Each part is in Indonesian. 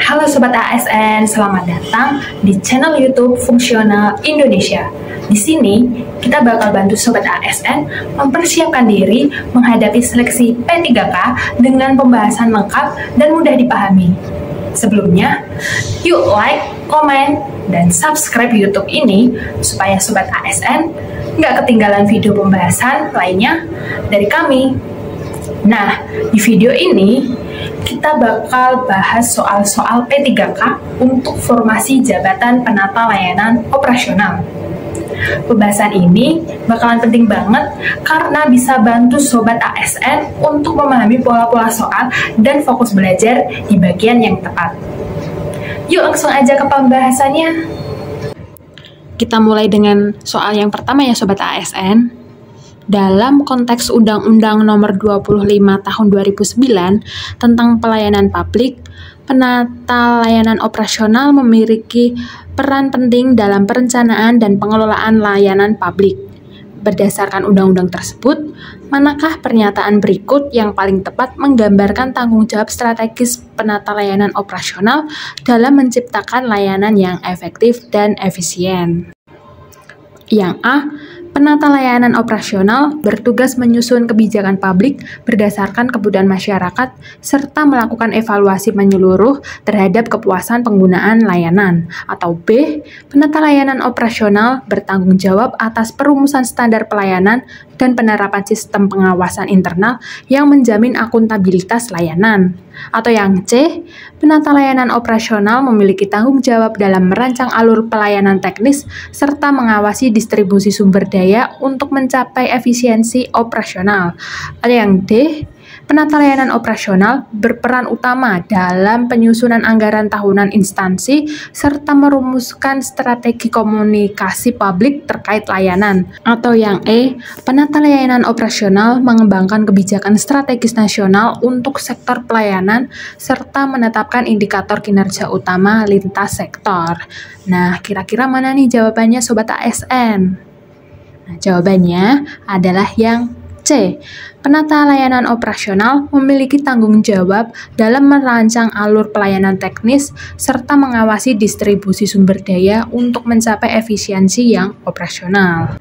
Halo Sobat ASN, selamat datang di channel YouTube Fungsional Indonesia. Di sini, kita bakal bantu Sobat ASN mempersiapkan diri menghadapi seleksi P3K dengan pembahasan lengkap dan mudah dipahami. Sebelumnya, yuk like, komen, dan subscribe YouTube ini supaya Sobat ASN nggak ketinggalan video pembahasan lainnya dari kami. Nah, di video ini kita bakal bahas soal-soal P3K untuk formasi jabatan penata layanan operasional. Pembahasan ini bakalan penting banget karena bisa bantu Sobat ASN untuk memahami pola-pola soal dan fokus belajar di bagian yang tepat. Yuk langsung aja ke pembahasannya. Kita mulai dengan soal yang pertama ya Sobat ASN. Dalam konteks Undang-Undang Nomor 25 Tahun 2009 tentang pelayanan publik, penata layanan operasional memiliki peran penting dalam perencanaan dan pengelolaan layanan publik. Berdasarkan undang-undang tersebut, manakah pernyataan berikut yang paling tepat menggambarkan tanggung jawab strategis penata layanan operasional dalam menciptakan layanan yang efektif dan efisien? Yang A. Penata layanan operasional bertugas menyusun kebijakan publik berdasarkan kebutuhan masyarakat serta melakukan evaluasi menyeluruh terhadap kepuasan penggunaan layanan. Atau B. Penata layanan operasional bertanggung jawab atas perumusan standar pelayanan dan penerapan sistem pengawasan internal yang menjamin akuntabilitas layanan. Atau yang C. Penata layanan operasional memiliki tanggung jawab dalam merancang alur pelayanan teknis serta mengawasi distribusi sumber daya untuk mencapai efisiensi operasional. Atau yang D. Penata layanan operasional berperan utama dalam penyusunan anggaran tahunan instansi serta merumuskan strategi komunikasi publik terkait layanan. Atau yang E. Penata layanan operasional mengembangkan kebijakan strategis nasional untuk sektor pelayanan serta menetapkan indikator kinerja utama lintas sektor. Nah, kira-kira mana nih jawabannya Sobat ASN? Nah, jawabannya adalah yang C. Penata layanan operasional memiliki tanggung jawab dalam merancang alur pelayanan teknis serta mengawasi distribusi sumber daya untuk mencapai efisiensi yang operasional.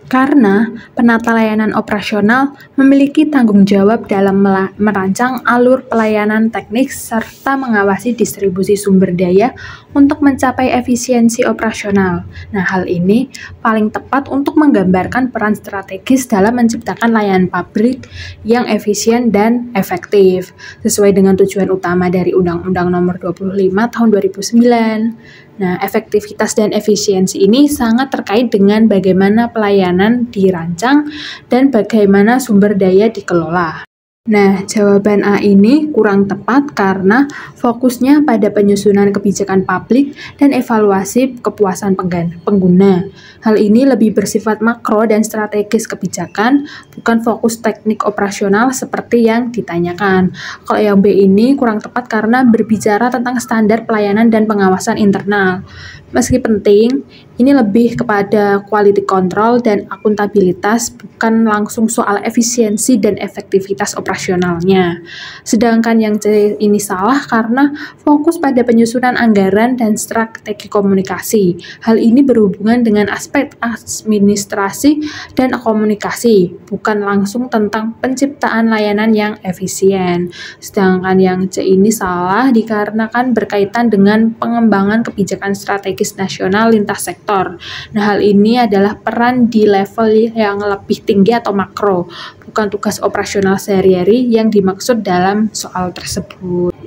Karena penata layanan operasional memiliki tanggung jawab dalam merancang alur pelayanan teknis serta mengawasi distribusi sumber daya untuk mencapai efisiensi operasional. Nah, hal ini paling tepat untuk menggambarkan peran strategis dalam menciptakan layanan publik yang efisien dan efektif, sesuai dengan tujuan utama dari Undang-Undang Nomor 25 Tahun 2009. Nah, efektivitas dan efisiensi ini sangat terkait dengan bagaimana pelayanan dirancang dan bagaimana sumber daya dikelola. Nah, jawaban A ini kurang tepat karena fokusnya pada penyusunan kebijakan publik dan evaluasi kepuasan pengguna. Hal ini lebih bersifat makro dan strategis kebijakan, bukan fokus teknik operasional seperti yang ditanyakan. Kalau yang B ini kurang tepat karena berbicara tentang standar pelayanan dan pengawasan internal. Meski penting, ini lebih kepada quality control dan akuntabilitas, bukan langsung soal efisiensi dan efektivitas operasionalnya. Sedangkan yang C ini salah karena fokus pada penyusunan anggaran dan strategi komunikasi. Hal ini berhubungan dengan aspek administrasi dan komunikasi, bukan langsung tentang penciptaan layanan yang efisien. Sedangkan yang C ini salah dikarenakan berkaitan dengan pengembangan kebijakan strategis nasional lintas sektor. Nah, hal ini adalah peran di level yang lebih tinggi atau makro, bukan tugas operasional sehari-hari yang dimaksud dalam soal tersebut.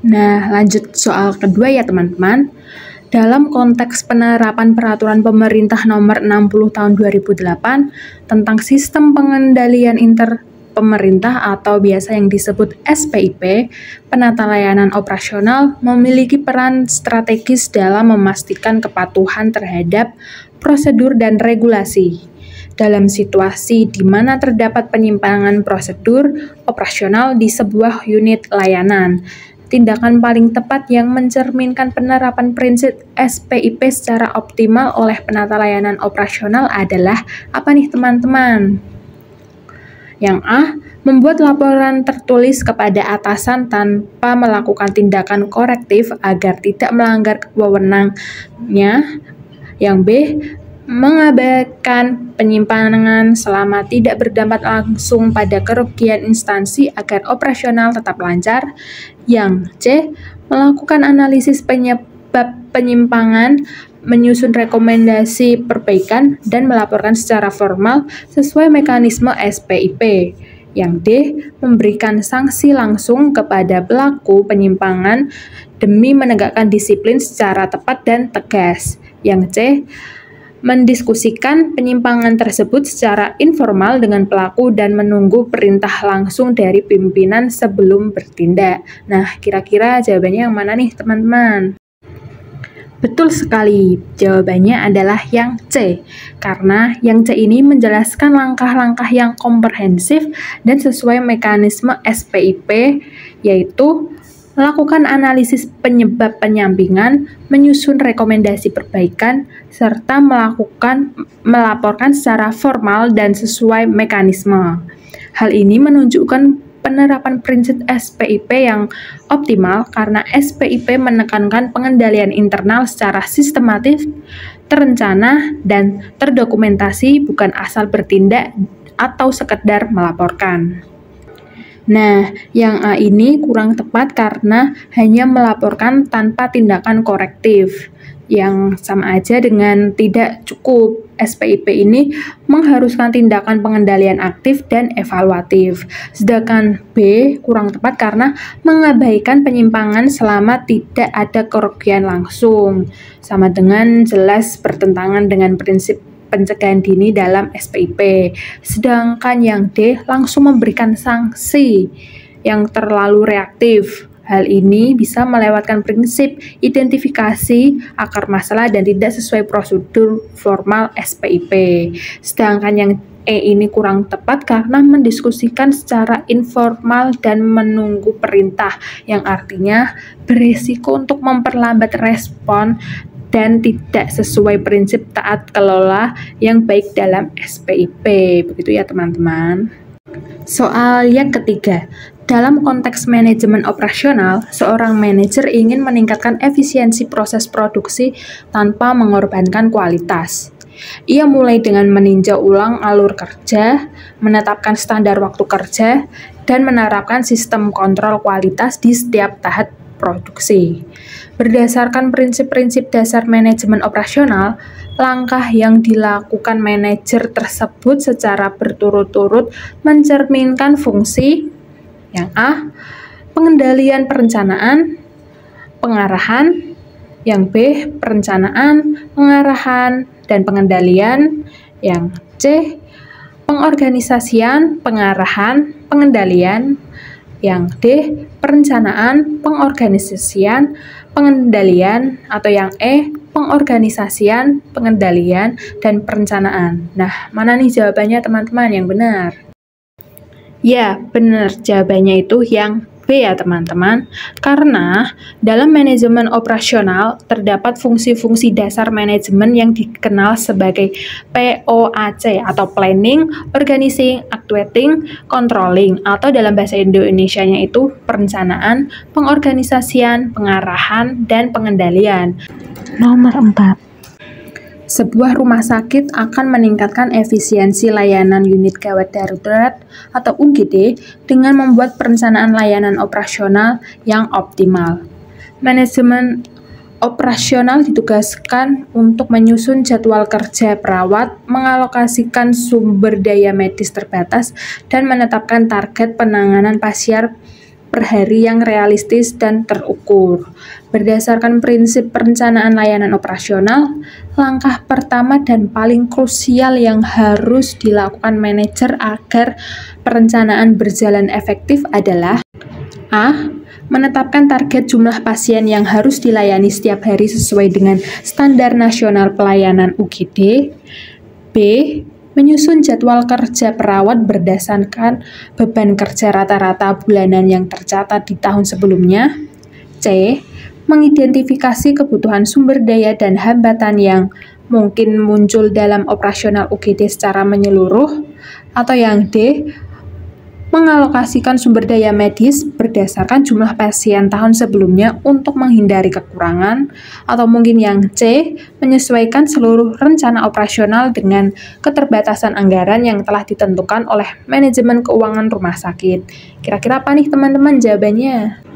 Nah, lanjut soal kedua ya teman-teman. Dalam konteks penerapan Peraturan Pemerintah Nomor 60 Tahun 2008 tentang Sistem Pengendalian Pemerintah atau biasa yang disebut SPIP, penata layanan operasional memiliki peran strategis dalam memastikan kepatuhan terhadap prosedur dan regulasi. Dalam situasi di mana terdapat penyimpangan prosedur operasional di sebuah unit layanan, tindakan paling tepat yang mencerminkan penerapan prinsip SPIP secara optimal oleh penata layanan operasional adalah apa nih teman-teman? Yang A, membuat laporan tertulis kepada atasan tanpa melakukan tindakan korektif agar tidak melanggar wewenangnya. Yang B, mengabaikan penyimpangan selama tidak berdampak langsung pada kerugian instansi agar operasional tetap lancar. Yang C, melakukan analisis penyebab penyimpangan, menyusun rekomendasi perbaikan, dan melaporkan secara formal sesuai mekanisme SPIP. Yang D, memberikan sanksi langsung kepada pelaku penyimpangan demi menegakkan disiplin secara tepat dan tegas. Yang C, mendiskusikan penyimpangan tersebut secara informal dengan pelaku dan menunggu perintah langsung dari pimpinan sebelum bertindak. Nah, kira-kira jawabannya yang mana nih, teman-teman? Betul sekali, jawabannya adalah yang C, karena yang C ini menjelaskan langkah-langkah yang komprehensif dan sesuai mekanisme SPIP, yaitu melakukan analisis penyebab penyampingan, menyusun rekomendasi perbaikan, serta melaporkan secara formal dan sesuai mekanisme. Hal ini menunjukkan penerapan prinsip SPIP yang optimal karena SPIP menekankan pengendalian internal secara sistematis, terencana, dan terdokumentasi, bukan asal bertindak atau sekedar melaporkan. Nah, yang A ini kurang tepat karena hanya melaporkan tanpa tindakan korektif, yang sama aja dengan tidak cukup. SPIP ini mengharuskan tindakan pengendalian aktif dan evaluatif. Sedangkan B kurang tepat karena mengabaikan penyimpangan selama tidak ada kerugian langsung, sama dengan jelas bertentangan dengan prinsip pencegahan dini dalam SPIP. Sedangkan yang D langsung memberikan sanksi yang terlalu reaktif. Hal ini bisa melewatkan prinsip identifikasi akar masalah dan tidak sesuai prosedur formal SPIP. Sedangkan yang E ini kurang tepat karena mendiskusikan secara informal dan menunggu perintah, yang artinya berisiko untuk memperlambat respon dan tidak sesuai prinsip taat kelola yang baik dalam SPIP. Begitu ya, teman-teman. Soal yang ketiga, dalam konteks manajemen operasional, seorang manajer ingin meningkatkan efisiensi proses produksi tanpa mengorbankan kualitas. Ia mulai dengan meninjau ulang alur kerja, menetapkan standar waktu kerja, dan menerapkan sistem kontrol kualitas di setiap tahap produksi. Berdasarkan prinsip-prinsip dasar manajemen operasional, langkah yang dilakukan manajer tersebut secara berturut-turut mencerminkan fungsi yang A, pengendalian perencanaan, pengarahan, yang B, perencanaan, pengarahan, dan pengendalian, yang C, pengorganisasian, pengarahan, pengendalian, yang D, perencanaan, pengorganisasian, pengendalian, atau yang E, pengorganisasian, pengendalian, dan perencanaan. Nah, mana nih jawabannya, teman-teman, yang benar? Ya, benar, jawabannya itu yang B ya, teman-teman. Karena dalam manajemen operasional terdapat fungsi-fungsi dasar manajemen yang dikenal sebagai POAC atau Planning, Organizing, Actuating, Controlling, atau dalam bahasa Indonesianya itu perencanaan, pengorganisasian, pengarahan, dan pengendalian. Nomor 4. Sebuah rumah sakit akan meningkatkan efisiensi layanan unit gawat darurat atau UGD dengan membuat perencanaan layanan operasional yang optimal. Manajemen operasional ditugaskan untuk menyusun jadwal kerja perawat, mengalokasikan sumber daya medis terbatas, dan menetapkan target penanganan pasien per hari yang realistis dan terukur. Berdasarkan prinsip perencanaan layanan operasional, langkah pertama dan paling krusial yang harus dilakukan manajer agar perencanaan berjalan efektif adalah A. Menetapkan target jumlah pasien yang harus dilayani setiap hari sesuai dengan standar nasional pelayanan UGD. B. Menyusun jadwal kerja perawat berdasarkan beban kerja rata-rata bulanan yang tercatat di tahun sebelumnya. C. Mengidentifikasi kebutuhan sumber daya dan hambatan yang mungkin muncul dalam operasional UGD secara menyeluruh. Atau yang D. mengalokasikan sumber daya medis berdasarkan jumlah pasien tahun sebelumnya untuk menghindari kekurangan, atau mungkin yang C, menyesuaikan seluruh rencana operasional dengan keterbatasan anggaran yang telah ditentukan oleh manajemen keuangan rumah sakit. Kira-kira apa nih teman-teman jawabannya?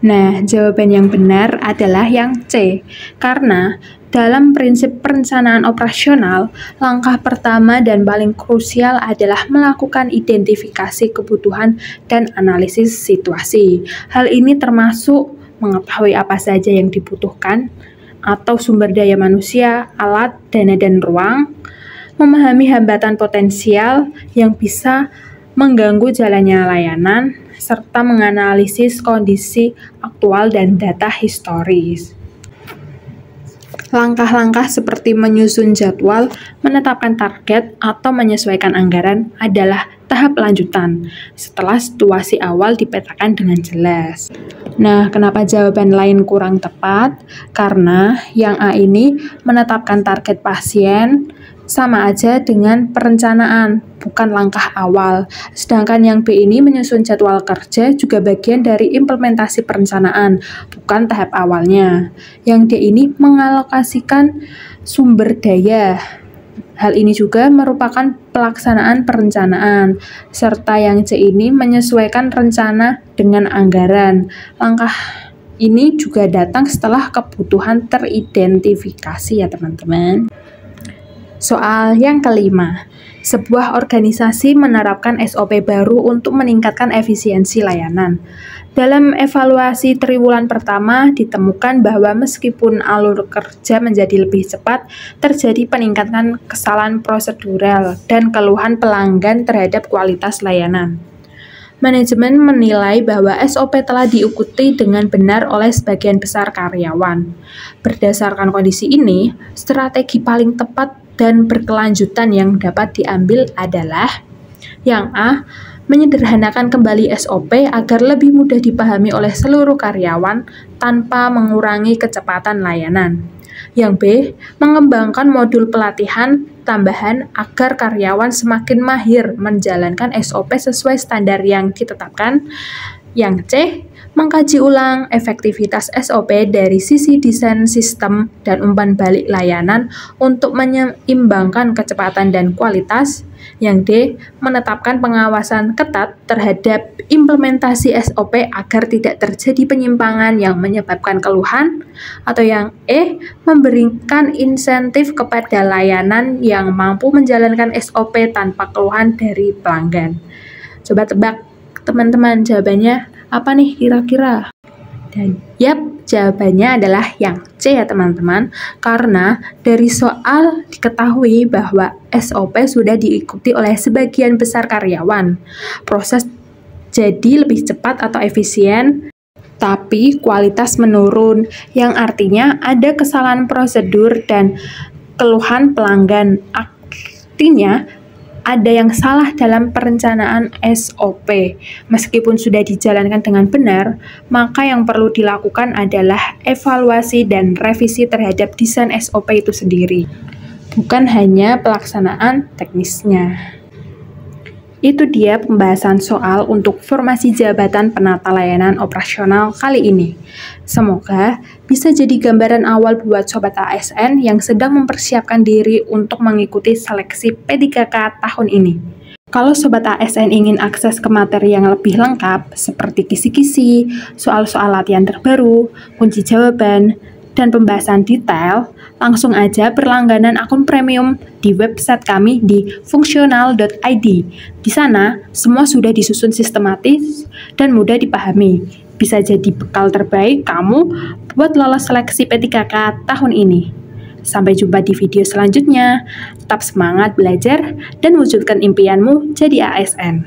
Nah, jawaban yang benar adalah yang C, karena dalam prinsip perencanaan operasional, langkah pertama dan paling krusial adalah melakukan identifikasi kebutuhan dan analisis situasi. Hal ini termasuk mengetahui apa saja yang dibutuhkan, atau sumber daya manusia, alat, dana, dan ruang, memahami hambatan potensial yang bisa mengganggu jalannya layanan, serta menganalisis kondisi aktual dan data historis. Langkah-langkah seperti menyusun jadwal, menetapkan target, atau menyesuaikan anggaran adalah tahap lanjutan setelah situasi awal dipetakan dengan jelas. Nah, kenapa jawaban lain kurang tepat? Karena yang A ini menetapkan target pasien sama aja dengan perencanaan, bukan langkah awal. Sedangkan yang B ini menyusun jadwal kerja juga bagian dari implementasi perencanaan, bukan tahap awalnya. Yang D ini mengalokasikan sumber daya. Hal ini juga merupakan pelaksanaan perencanaan, serta yang C ini menyesuaikan rencana dengan anggaran. Langkah ini juga datang setelah kebutuhan teridentifikasi ya teman-teman. Soal yang kelima, sebuah organisasi menerapkan SOP baru untuk meningkatkan efisiensi layanan. Dalam evaluasi triwulan pertama, ditemukan bahwa meskipun alur kerja menjadi lebih cepat, terjadi peningkatan kesalahan prosedural dan keluhan pelanggan terhadap kualitas layanan. Manajemen menilai bahwa SOP telah diikuti dengan benar oleh sebagian besar karyawan. Berdasarkan kondisi ini, strategi paling tepat dan berkelanjutan yang dapat diambil adalah yang A, menyederhanakan kembali SOP agar lebih mudah dipahami oleh seluruh karyawan tanpa mengurangi kecepatan layanan. Yang B, mengembangkan modul pelatihan tambahan agar karyawan semakin mahir menjalankan SOP sesuai standar yang ditetapkan. Yang C, mengkaji ulang efektivitas SOP dari sisi desain sistem dan umpan balik layanan untuk menyeimbangkan kecepatan dan kualitas. Yang D, menetapkan pengawasan ketat terhadap implementasi SOP agar tidak terjadi penyimpangan yang menyebabkan keluhan. Atau yang E, memberikan insentif kepada layanan yang mampu menjalankan SOP tanpa keluhan dari pelanggan. Coba tebak teman-teman, jawabannya apa nih kira-kira? Dan jawabannya adalah yang C ya teman-teman, karena dari soal diketahui bahwa SOP sudah diikuti oleh sebagian besar karyawan. Proses jadi lebih cepat atau efisien, tapi kualitas menurun, yang artinya ada kesalahan prosedur dan keluhan pelanggan. Artinya, ada yang salah dalam perencanaan SOP. Meskipun sudah dijalankan dengan benar, maka yang perlu dilakukan adalah evaluasi dan revisi terhadap desain SOP itu sendiri, bukan hanya pelaksanaan teknisnya. Itu dia pembahasan soal untuk formasi jabatan penata layanan operasional kali ini. Semoga bisa jadi gambaran awal buat Sobat ASN yang sedang mempersiapkan diri untuk mengikuti seleksi P3K tahun ini. Kalau Sobat ASN ingin akses ke materi yang lebih lengkap, seperti kisi-kisi, soal-soal latihan terbaru, kunci jawaban, dan pembahasan detail, langsung aja berlangganan akun premium di website kami di fungsional.id. Di sana, semua sudah disusun sistematis dan mudah dipahami. Bisa jadi bekal terbaik kamu buat lolos seleksi P3K tahun ini. Sampai jumpa di video selanjutnya. Tetap semangat belajar dan wujudkan impianmu jadi ASN.